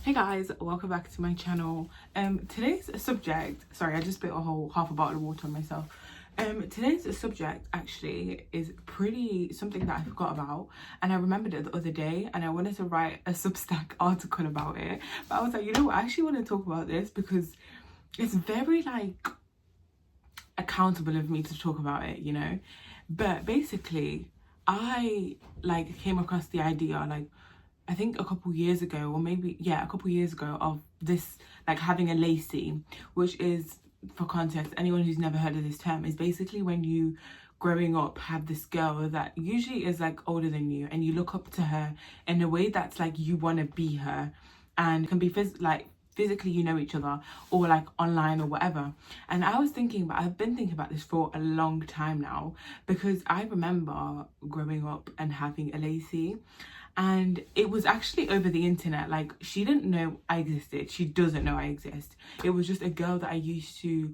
Hey guys, welcome back to my channel. Today's subject, sorry, I just spit a whole half a bottle of water on myself. Today's subject actually is pretty something that I forgot about, and I remembered it the other day, and I wanted to write a Substack article about it, but I was like, you know what, I actually want to talk about this because it's very like accountable of me to talk about it, you know. But basically I like came across the idea like I think a couple years ago, or maybe, yeah, a couple years ago, of this, like having a Lacy, which is, for context, anyone who's never heard of this term, is basically when you, growing up, have this girl that usually is like older than you, and you look up to her in a way that's like you want to be her, and can be physically you know each other, or like online or whatever. And I've been thinking about this for a long time now, because I remember growing up and having a Lacy, and it was actually over the internet. Like, she didn't know I existed, she doesn't know I exist. It was just a girl that I used to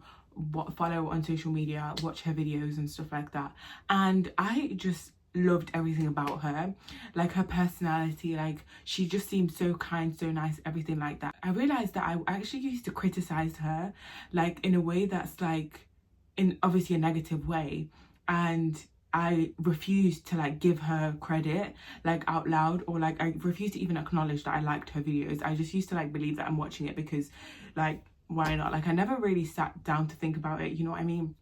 follow on social media, watch her videos and stuff like that, and I just loved everything about her, like her personality. Like, she just seemed so kind, so nice, everything like that. I realized that I actually used to criticize her, like in a way that's like, in obviously a negative way, and I refused to like give her credit like out loud, or like I refused to even acknowledge that I liked her videos. I just used to like believe that I'm watching it because, like, why not? Like, I never really sat down to think about it, you know what I mean?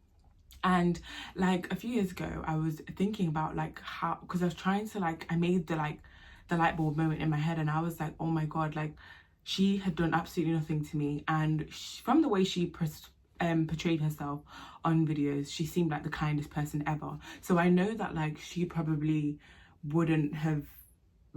And like a few years ago, I was thinking about like how, because I was trying to like, I made the light bulb moment in my head, and I was like, oh my god, like she had done absolutely nothing to me, and from the way she portrayed herself on videos, she seemed like the kindest person ever. So I know that like she probably wouldn't have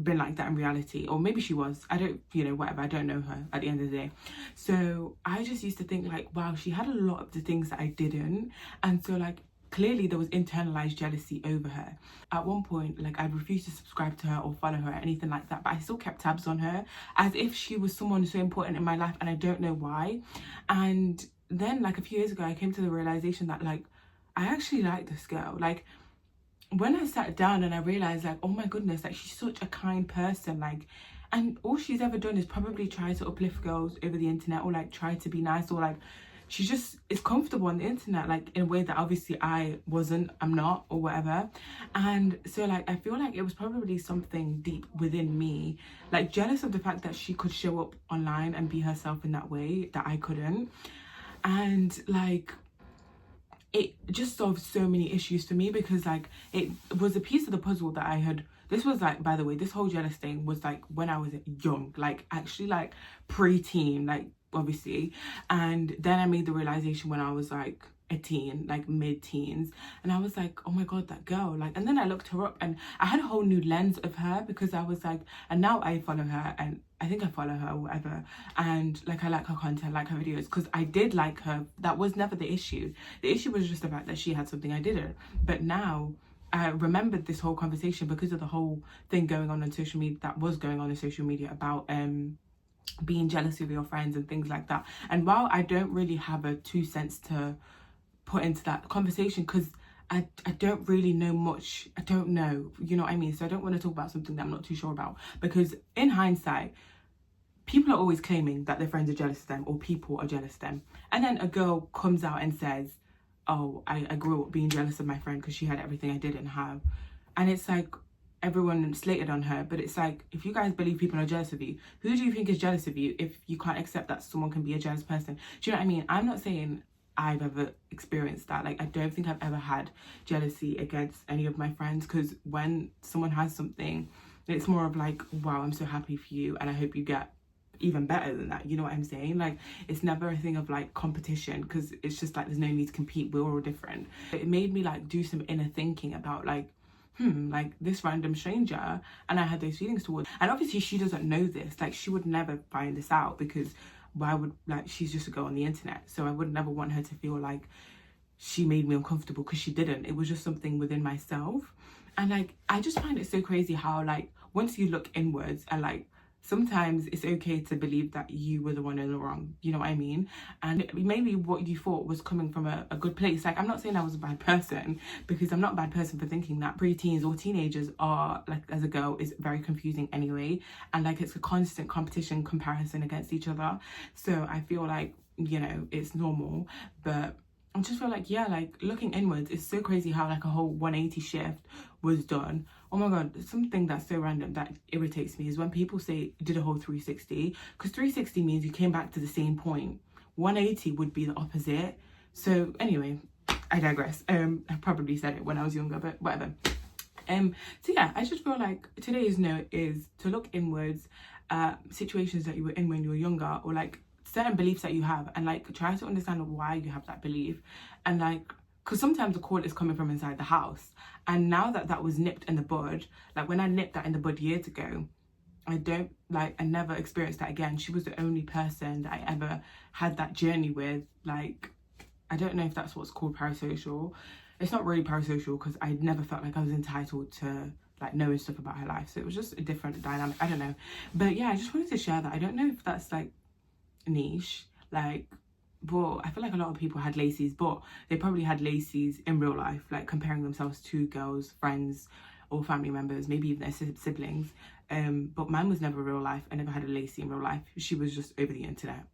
been like that in reality, or maybe she was, I don't, you know, whatever, I don't know her at the end of the day. So I just used to think like, wow, she had a lot of the things that I didn't, and so like clearly there was internalized jealousy over her. At one point, like, I'd refused to subscribe to her or follow her or anything like that, but I still kept tabs on her as if she was someone so important in my life, and I don't know why. And then like a few years ago, I came to the realization that like I actually like this girl. Like, when I sat down and I realized like, oh my goodness, like she's such a kind person, like, and all she's ever done is probably try to uplift girls over the internet, or like try to be nice, or like she just is comfortable on the internet, like in a way that obviously I'm not, or whatever. And so like I feel like it was probably something deep within me, like jealous of the fact that she could show up online and be herself in that way that I couldn't. And like it just solved so many issues for me, because like it was a piece of the puzzle that I had. This was like, by the way, this whole jealous thing was like when I was young, like actually like pre-teen, like obviously. And then I made the realization when I was like a teen, like mid-teens, and I was like, oh my god, that girl. Like, and then I looked her up and I had a whole new lens of her, because I was like, and now I follow her, and I think I follow her or whatever, and like I like her content, like her videos, because I did like her. That was never the issue. The issue was just the fact that she had something I didn't. But now I remembered this whole conversation because of the whole thing going on social media, that was going on social media, about being jealous of your friends and things like that. And while I don't really have a 2 cents to put into that conversation, because I don't really know much, I don't know, you know what I mean? So I don't want to talk about something that I'm not too sure about, because in hindsight, people are always claiming that their friends are jealous of them, or people are jealous of them. And then a girl comes out and says, oh, I grew up being jealous of my friend because she had everything I didn't have. And it's like, everyone slated on her. But it's like, if you guys believe people are jealous of you, who do you think is jealous of you if you can't accept that someone can be a jealous person? Do you know what I mean? I'm not saying I've ever experienced that. Like, I don't think I've ever had jealousy against any of my friends, because when someone has something, it's more of like, wow, I'm so happy for you, and I hope you get even better than that, you know what I'm saying? Like, it's never a thing of like competition, because it's just like there's no need to compete, we're all different. It made me like do some inner thinking about like, like this random stranger, and I had those feelings towards, and obviously she doesn't know this, like she would never find this out, because why would, like, she's just a girl on the internet, so I would never want her to feel like she made me uncomfortable, because she didn't. It was just something within myself. And like I just find it so crazy how like once you look inwards and like sometimes it's okay to believe that you were the one in the wrong, you know what I mean? And maybe what you thought was coming from a good place. Like, I'm not saying I was a bad person, because I'm not a bad person for thinking that. Preteens or teenagers are, like, as a girl, is very confusing anyway, and like it's a constant competition, comparison against each other. So I feel like, you know, it's normal. But I just feel like, yeah, like, looking inwards, it's so crazy how like a whole 180 shift was done. Oh my god, something that's so random that irritates me is when people say did a whole 360, because 360 means you came back to the same point. 180 would be the opposite. So anyway, I digress. I probably said it when I was younger, but whatever. So yeah, I just feel like today's note is to look inwards, situations that you were in when you were younger, or like certain beliefs that you have, and like try to understand why you have that belief. And like, because sometimes the call is coming from inside the house, and now that that was nipped in the bud, like when I nipped that in the bud years ago, I never experienced that again. She was the only person that I ever had that journey with. Like, I don't know if that's what's called parasocial. It's not really parasocial, because I never felt like I was entitled to like knowing stuff about her life. So it was just a different dynamic. I don't know. But yeah, I just wanted to share that. I don't know if that's like niche, like, but I feel like a lot of people had Lacy's, but they probably had Lacy's in real life, like comparing themselves to girls, friends, or family members, maybe even their siblings. But mine was never real life. I never had a Lacy in real life. She was just over the internet.